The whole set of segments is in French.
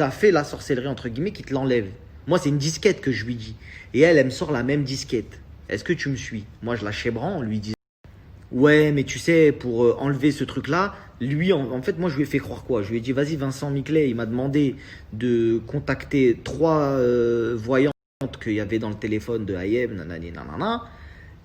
t'a fait la sorcellerie, entre guillemets, qui te l'enlève. Moi, c'est une disquette que je lui dis. Et elle me sort la même disquette. Est-ce que tu me suis? Moi, je la chébran, on lui dit. Ouais, mais tu sais, pour enlever ce truc-là, lui, en fait, moi, je lui ai fait croire quoi? Je lui ai dit, vas-y, Vincent Miclet, il m'a demandé de contacter 3 voyantes qu'il y avait dans le téléphone de Ayem, nanani, nanana.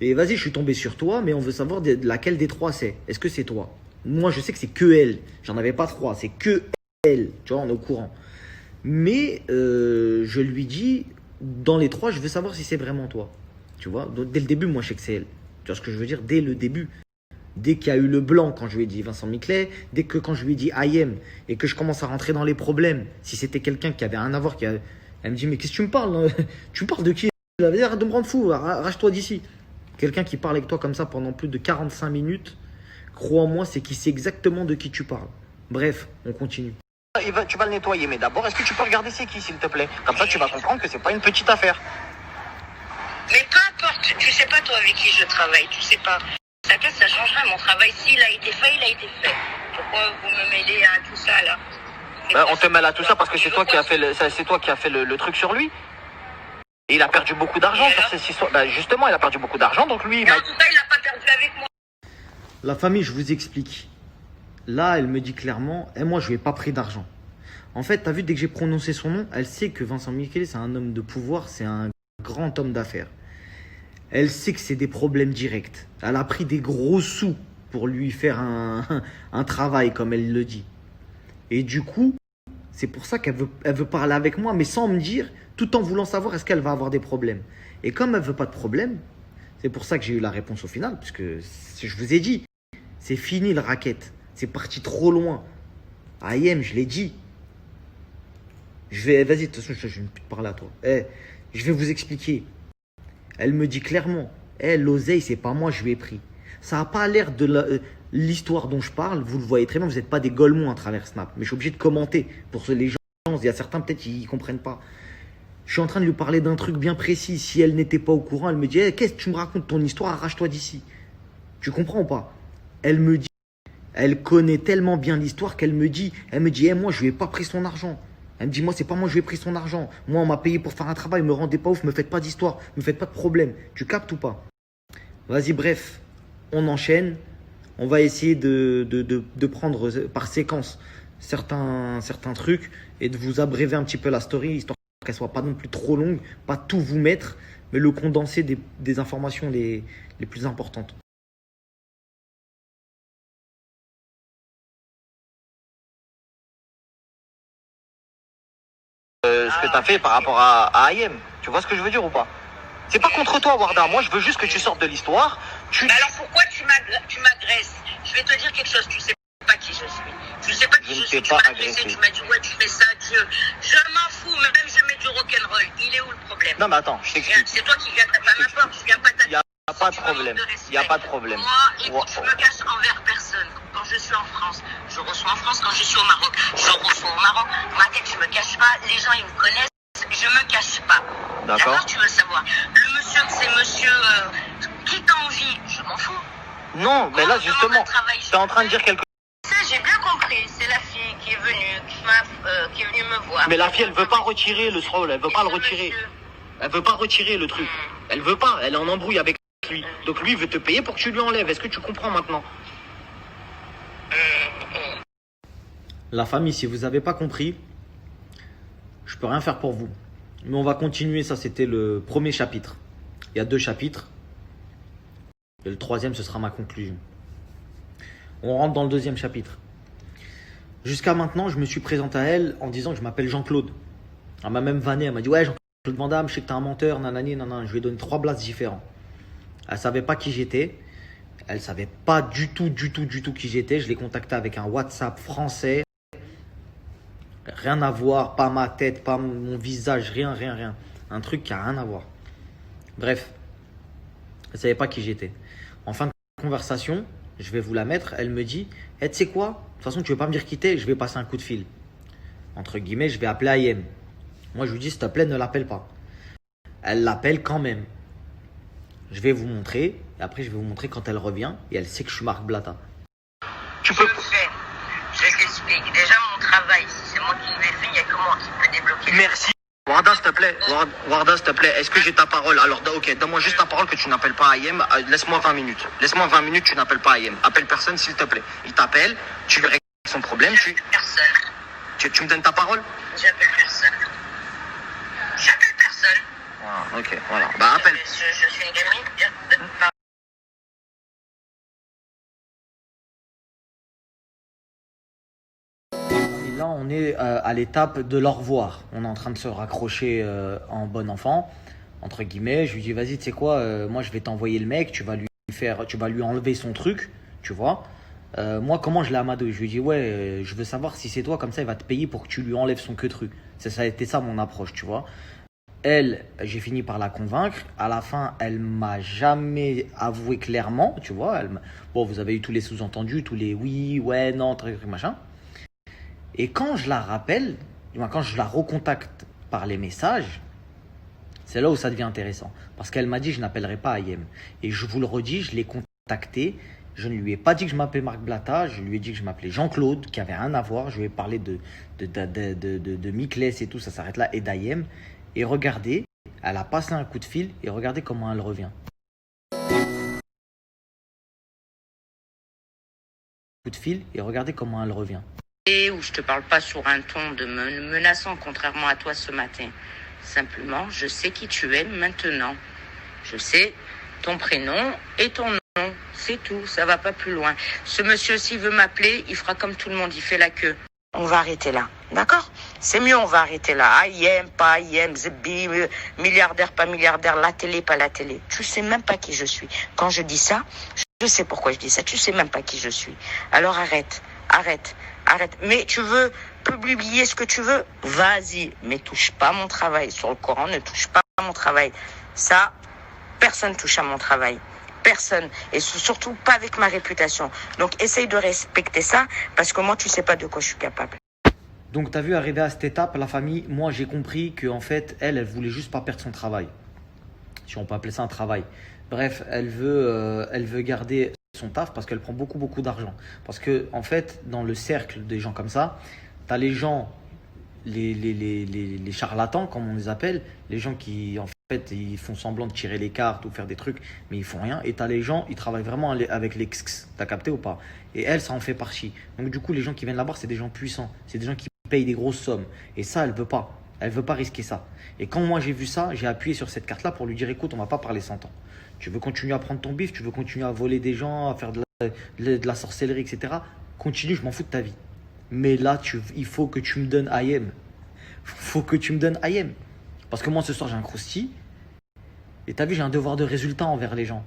Et vas-y, je suis tombé sur toi, mais on veut savoir de laquelle des 3 c'est. Est-ce que c'est toi? Moi, je sais que c'est que elle. J'en avais pas 3, c'est que elle. Tu vois, on est au courant. Mais je lui dis, dans les 3, je veux savoir si c'est vraiment toi. Tu vois, donc, dès le début, moi, je sais que c'est elle. Tu vois ce que je veux dire? Dès le début. Dès qu'il y a eu le blanc, quand je lui ai dit Vincent Miclet, dès que quand je lui ai dit Ayem, et que je commence à rentrer dans les problèmes, si c'était quelqu'un qui avait rien à voir, elle me dit, mais qu'est-ce que tu me parles? Tu me parles de qui? Elle va dire, arrête de me rendre fou, arrache-toi d'ici. Quelqu'un qui parle avec toi comme ça pendant plus de 45 minutes, crois-moi, c'est qu'il sait exactement de qui tu parles. Bref, on continue. Tu vas le nettoyer, mais d'abord, est-ce que tu peux regarder c'est qui, s'il te plaît? Comme ça, tu vas comprendre que c'est pas une petite affaire. Mais peu importe, tu sais pas toi avec qui je travaille, tu sais pas. T'inquiète, ça changera, mon travail, s'il a été fait, il a été fait. Pourquoi vous me mêlez à tout ça, là? On te mêle à tout ça parce que c'est toi qui as fait le truc sur lui. Et il a perdu beaucoup d'argent sur ces histoires. Justement, il a perdu beaucoup d'argent, donc lui... Mais en tout cas, il n'a pas perdu avec moi. La famille, je vous explique. Là, elle me dit clairement, moi, je lui ai pas pris d'argent. En fait, tu as vu, dès que j'ai prononcé son nom, elle sait que Vincent Miclet, c'est un homme de pouvoir, c'est un grand homme d'affaires. Elle sait que c'est des problèmes directs. Elle a pris des gros sous pour lui faire un travail, comme elle le dit. Et du coup, c'est pour ça qu'elle veut parler avec moi, mais sans me dire, tout en voulant savoir est-ce qu'elle va avoir des problèmes. Et comme elle veut pas de problème, c'est pour ça que j'ai eu la réponse au final, puisque je vous ai dit, c'est fini le racket. C'est parti trop loin. Ayem, je l'ai dit. Vas-y, de toute façon, je vais plus te parler à toi. Je vais vous expliquer. Elle me dit clairement, l'oseille, c'est pas moi, je lui ai pris. Ça n'a pas l'air de l'histoire dont je parle. Vous le voyez très bien, vous n'êtes pas des golemons à travers Snap. Mais je suis obligé de commenter pour les gens. Il y a certains, peut-être, ils ne comprennent pas. Je suis en train de lui parler d'un truc bien précis. Si elle n'était pas au courant, elle me dit, qu'est-ce que tu me racontes ton histoire, arrache-toi d'ici. Tu comprends ou pas? Elle me dit, elle connaît tellement bien l'histoire qu'elle me dit, moi, je lui ai pas pris son argent. Elle me dit, moi, c'est pas moi, je lui ai pris son argent. Moi, on m'a payé pour faire un travail, me rendez pas ouf, me faites pas d'histoire, me faites pas de problème. Tu captes ou pas? Vas-y, bref, on enchaîne. On va essayer de prendre par séquence certains trucs et de vous abréver un petit peu la story, histoire qu'elle soit pas non plus trop longue, pas tout vous mettre, mais le condenser des informations les plus importantes. Ce que tu as fait par rapport à Ayem. Tu vois ce que je veux dire ou pas? C'est pas contre toi, Warda. Moi, je veux juste que tu sortes de l'histoire. Mais alors pourquoi tu m'agresses? Je vais te dire quelque chose, tu sais pas qui je suis. Tu sais pas qui je suis, tu m'as agressé, tu m'as dit ouais, tu fais ça, Dieu. Je m'en fous, même je mets du rock'n'roll. Il est où le problème? Non, mais attends, je t'explique. C'est toi qui viens taper à ma porte, je viens pas taper. Il n'y a pas de problème. Il n'y a pas de problème. Moi, écoute, je me cache envers personne. Quand je suis en France, je reçois en France. Quand je suis au Maroc, je reçois au Maroc. Ma tête, je me cache pas. Les gens, ils me connaissent. Je me cache pas. D'accord, tu veux savoir. Le monsieur, c'est monsieur qui t'a envie. Je m'en fous. Non, mais là, justement, tu es en train de dire quelque chose. J'ai bien compris. C'est la fille qui est venue, qui est venue me voir. Mais la fille, elle veut pas retirer le scroll. Elle veut pas le retirer. Elle veut pas retirer le truc. Elle veut pas. Elle est en embrouille avec lui. Donc lui, il veut te payer pour que tu lui enlèves. Est-ce que tu comprends maintenant? La famille, si vous n'avez pas compris, je peux rien faire pour vous. Mais on va continuer, ça c'était le premier chapitre. Il y a 2 chapitres. Et le 3e, ce sera ma conclusion. On rentre dans le 2e chapitre. Jusqu'à maintenant, je me suis présenté à elle en disant que je m'appelle Jean-Claude. Elle m'a même vanné, elle m'a dit ouais, Jean-Claude Van Damme, je sais que t'es un menteur, nanani, nanana. Je lui ai donné 3 blasts différents. Elle savait pas qui j'étais. Elle savait pas du tout qui j'étais. Je l'ai contacté avec un WhatsApp français. Rien à voir, pas ma tête, pas mon visage, rien. Un truc qui a rien à voir. Bref, elle savait pas qui j'étais. En fin de conversation, je vais vous la mettre. Elle me dit, tu sais quoi? De toute façon, tu veux pas me dire qui t'es, je vais passer un coup de fil. Entre guillemets, je vais appeler Ayem. Moi, je lui dis, s'il te plaît, ne l'appelle pas. Elle l'appelle quand même. Je vais vous montrer. Et après, je vais vous montrer quand elle revient. Et elle sait que je suis Marc Blatta. Tu peux... Je t'explique. Déjà, mon travail, si c'est moi qui l'ai fait, il n'y a que moi qui Merci. Warda, s'il te plaît. Warda, s'il te plaît. Est-ce que j'ai ta parole? Alors, ok, donne-moi juste ta parole que tu n'appelles pas Ayem. Laisse-moi 20 minutes. Laisse-moi 20 minutes, tu n'appelles pas Ayem. Appelle personne, s'il te plaît. Il t'appelle, tu lui règles son problème. Personne. Tu me donnes ta parole? J'appelle personne. J'appelle personne. Ah, ok, voilà. Bah, appelle. Je suis une gamine. Et là, on est à l'étape de l'au revoir. On est en train de se raccrocher en bon enfant, entre guillemets. Je lui dis, vas-y, tu sais quoi, moi, je vais t'envoyer le mec, tu vas lui enlever son truc, tu vois. Moi, comment je l'ai amadoué? Je lui dis, ouais, je veux savoir si c'est toi, comme ça, il va te payer pour que tu lui enlèves son queutru. Ça a été ça mon approche, tu vois. Elle, j'ai fini par la convaincre. À la fin, elle m'a jamais avoué clairement, tu vois. Bon, vous avez eu tous les sous-entendus, tous les oui, ouais, non, truc, machin. Et quand je la rappelle, quand je la recontacte par les messages, c'est là où ça devient intéressant. Parce qu'elle m'a dit, je n'appellerai pas Ayem. Et je vous le redis, je l'ai contacté. Je ne lui ai pas dit que je m'appelais Marc Blatta. Je lui ai dit que je m'appelais Jean-Claude, qui avait rien à voir. Je lui ai parlé de Mikles et tout, ça s'arrête là, et d'Ayem. Et regardez, elle a passé un coup de fil et regardez comment elle revient. Coup de fil et regardez comment elle revient. Où je te parle pas sur un ton de menaçant, contrairement à toi ce matin. Simplement, je sais qui tu es maintenant. Je sais ton prénom et ton nom. C'est tout, ça va pas plus loin. Ce monsieur, s'il veut m'appeler, il fera comme tout le monde, il fait la queue. On va arrêter là, d'accord? C'est mieux, on va arrêter là. Ayem, pas Ayem, Zbi, milliardaire, pas milliardaire, la télé, pas la télé. Tu sais même pas qui je suis. Quand je dis ça, je sais pourquoi je dis ça. Tu sais même pas qui je suis. Alors arrête. Mais tu veux publier ce que tu veux? Vas-y, mais touche pas mon travail. Sur le Coran, ne touche pas mon travail. Ça, personne touche à mon travail. Personne. Et surtout pas avec ma réputation. Donc essaye de respecter ça, parce que moi, tu sais pas de quoi je suis capable. Donc tu as vu, arriver à cette étape, la famille, moi j'ai compris qu'en fait, elle voulait juste pas perdre son travail. Si on peut appeler ça un travail. Bref, elle veut garder son taf parce qu'elle prend beaucoup d'argent. Parce que en fait, dans le cercle des gens comme ça, tu as les gens, les charlatans, comme on les appelle, les gens qui en fait ils font semblant de tirer les cartes ou faire des trucs, mais ils font rien. Et tu as les gens, ils travaillent vraiment avec les XX, t'as capté ou pas? Et elle, ça en fait partie. Donc du coup, les gens qui viennent là-bas, c'est des gens puissants, c'est des gens qui payent des grosses sommes. Et ça, elle veut pas. Elle veut pas risquer ça. Et quand moi j'ai vu ça, j'ai appuyé sur cette carte-là pour lui dire, écoute, on va pas parler 100 ans. Tu veux continuer à prendre ton bif, tu veux continuer à voler des gens, à faire de la sorcellerie, etc. Continue, je m'en fous de ta vie. Mais là, il faut que tu me donnes Ayem. Faut que tu me donnes Ayem. Parce que moi, ce soir, j'ai un crousti. Et t'as vu, j'ai un devoir de résultat envers les gens.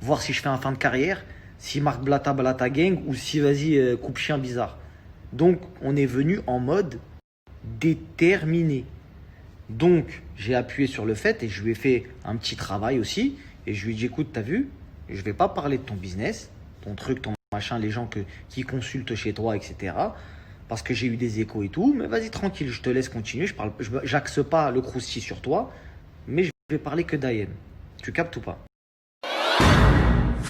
Voir si je fais un fin de carrière, si Marc Blatta gang, ou si, vas-y, coupe chien bizarre. Donc, on est venu en mode déterminé. Donc, j'ai appuyé sur le fait et je lui ai fait un petit travail aussi. Et je lui ai dit, écoute, t'as vu, je vais pas parler de ton business, ton truc, ton machin, les gens qui consultent chez toi, etc. Parce que j'ai eu des échos et tout. Mais vas-y, tranquille, je te laisse continuer. J'axe pas le crousti sur toi, mais je vais parler que d'Ayem. Tu captes ou pas?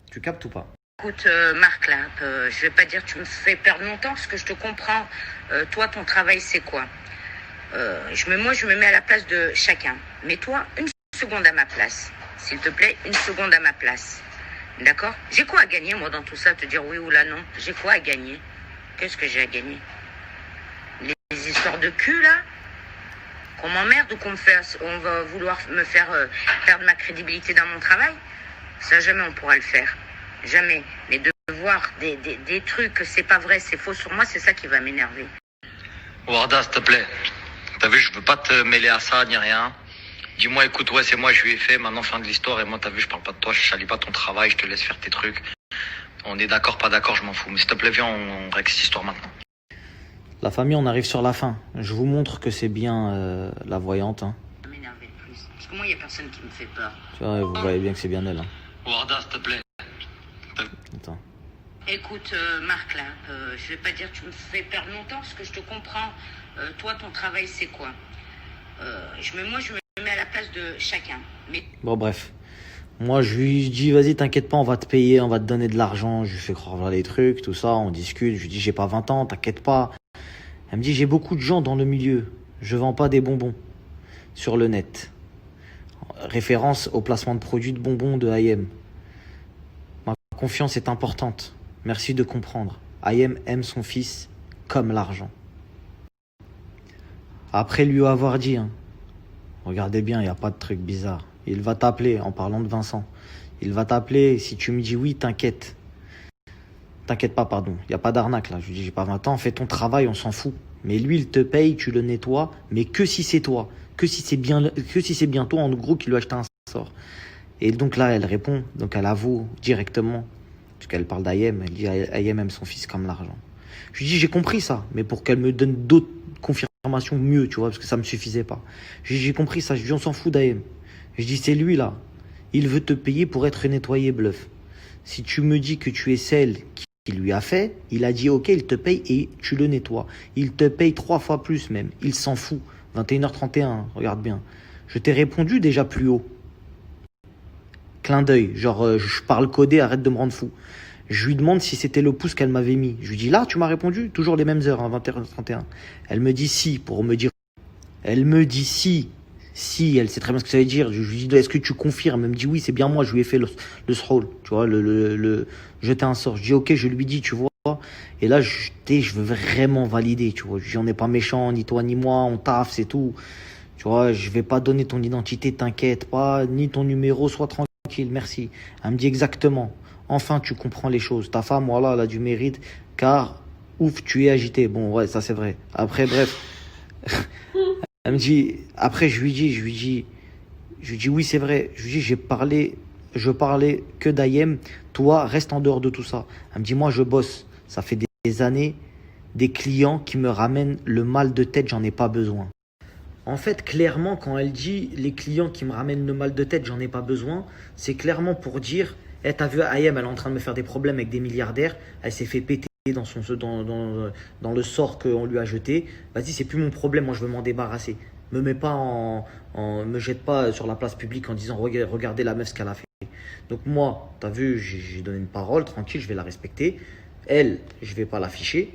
Tu captes ou pas? Écoute, Marc, là, je vais pas dire que tu me fais perdre mon temps, parce que je te comprends. Toi, ton travail, c'est quoi? Moi, je me mets à la place de chacun. Mais toi, une seconde à ma place. S'il te plaît, une seconde à ma place. D'accord? J'ai quoi à gagner, moi, dans tout ça? Te dire oui ou là, non? J'ai quoi à gagner? Qu'est-ce que j'ai à gagner? Les histoires de cul, là? Qu'on m'emmerde ou on va vouloir me faire perdre ma crédibilité dans mon travail? Ça, jamais on pourra le faire. Jamais. Mais de voir des trucs que c'est pas vrai, c'est faux sur moi, c'est ça qui va m'énerver. Warda, s'il te plaît. T'as vu, je veux pas te mêler à ça, ni rien. Dis-moi, écoute, ouais, c'est moi, je lui ai fait, maintenant fin de l'histoire, et moi, t'as vu, je parle pas de toi, je salis pas ton travail, je te laisse faire tes trucs. On est d'accord, pas d'accord, je m'en fous. Mais s'il te plaît, viens, on règle cette histoire maintenant. La famille, on arrive sur la fin. Je vous montre que c'est bien la voyante. Hein. Ça m'énerve le plus. Parce que moi, il y a personne qui me fait peur. Tu vois, vous voyez bien que c'est bien elle. Hein. Warda, s'il te plaît. Attends. Écoute, Marc, là, je vais pas dire que tu me fais perdre mon temps, parce que je te comprends. Toi, ton travail, c'est quoi? Moi, je me mets à la place de chacun. Mais... Bon, bref. Moi, je lui dis, vas-y, t'inquiète pas, on va te payer, on va te donner de l'argent. Je lui fais croire les trucs, tout ça, on discute. Je lui dis, j'ai pas 20 ans, t'inquiète pas. Elle me dit, j'ai beaucoup de gens dans le milieu. je vends pas des bonbons sur le net. Référence au placement de produits de bonbons de IM. Ma confiance est importante. Merci de comprendre. IM aime son fils comme l'argent. Après lui avoir dit, hein, regardez bien, il n'y a pas de truc bizarre. Il va t'appeler en parlant de Vincent. Il va t'appeler, si tu me dis oui, t'inquiète. T'inquiète pas, pardon. Il n'y a pas d'arnaque là. Je lui dis, j'ai pas 20 ans, fais ton travail, on s'en fout. Mais lui, il te paye, tu le nettoies, mais que si c'est toi. Que si c'est bien toi, en gros, qui lui a acheté un sort. Et donc là, elle répond, donc elle avoue directement, puisqu'elle parle d'Ayem, elle dit Ayem aime son fils comme l'argent. Je lui dis, j'ai compris ça, mais pour qu'elle me donne d'autres confirmations mieux, tu vois, parce que ça me suffisait pas. Je lui dis, j'ai compris ça, je lui dis, on s'en fout d'Ayem. Je dis, c'est lui là, il veut te payer pour être nettoyé, bluff. Si tu me dis que tu es celle qui lui a fait, il a dit ok, il te paye et tu le nettoies. Il te paye 3 fois plus même, il s'en fout. 21h31, regarde bien. Je t'ai répondu déjà plus haut. Clin d'œil, genre je parle codé, arrête de me rendre fou. Je lui demande si c'était le pouce qu'elle m'avait mis. Je lui dis là, tu m'as répondu, toujours les mêmes heures, 21h31. Elle me dit si, pour me dire. Elle me dit si. Si, elle sait très bien ce que ça veut dire. Je lui dis, est-ce que tu confirmes? Elle me dit oui, c'est bien moi, je lui ai fait le scroll, tu vois, jeter un sort. Je dis ok, je lui dis, tu vois. Et là, je veux vraiment valider, tu vois. Je dis, on n'est pas méchant, ni toi ni moi, on taffe, c'est tout. Tu vois, je vais pas donner ton identité, t'inquiète pas, ni ton numéro, sois tranquille, merci. Elle me dit exactement. Enfin, tu comprends les choses. Ta femme, voilà, elle a du mérite, car, ouf, tu es agité. Bon, ouais, ça c'est vrai. Après, bref. Elle me dit, après, je lui dis, oui, c'est vrai. Je lui dis, je parlais que d'Ayem. Toi, reste en dehors de tout ça. Elle me dit, moi, je bosse. Ça fait des années, des clients qui me ramènent le mal de tête, j'en ai pas besoin. En fait, clairement, quand elle dit les clients qui me ramènent le mal de tête, j'en ai pas besoin, c'est clairement pour dire, t'as vu Ayem, elle est en train de me faire des problèmes avec des milliardaires, elle s'est fait péter dans le sort qu'on lui a jeté. Vas-y, c'est plus mon problème, moi je veux m'en débarrasser. Me jette pas sur la place publique en disant regardez la meuf ce qu'elle a fait. Donc moi, t'as vu, j'ai donné une parole, tranquille, je vais la respecter. Elle, je vais pas l'afficher.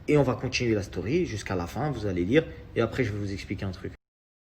Et on va continuer la story jusqu'à la fin, vous allez lire. Et après, je vais vous expliquer un truc.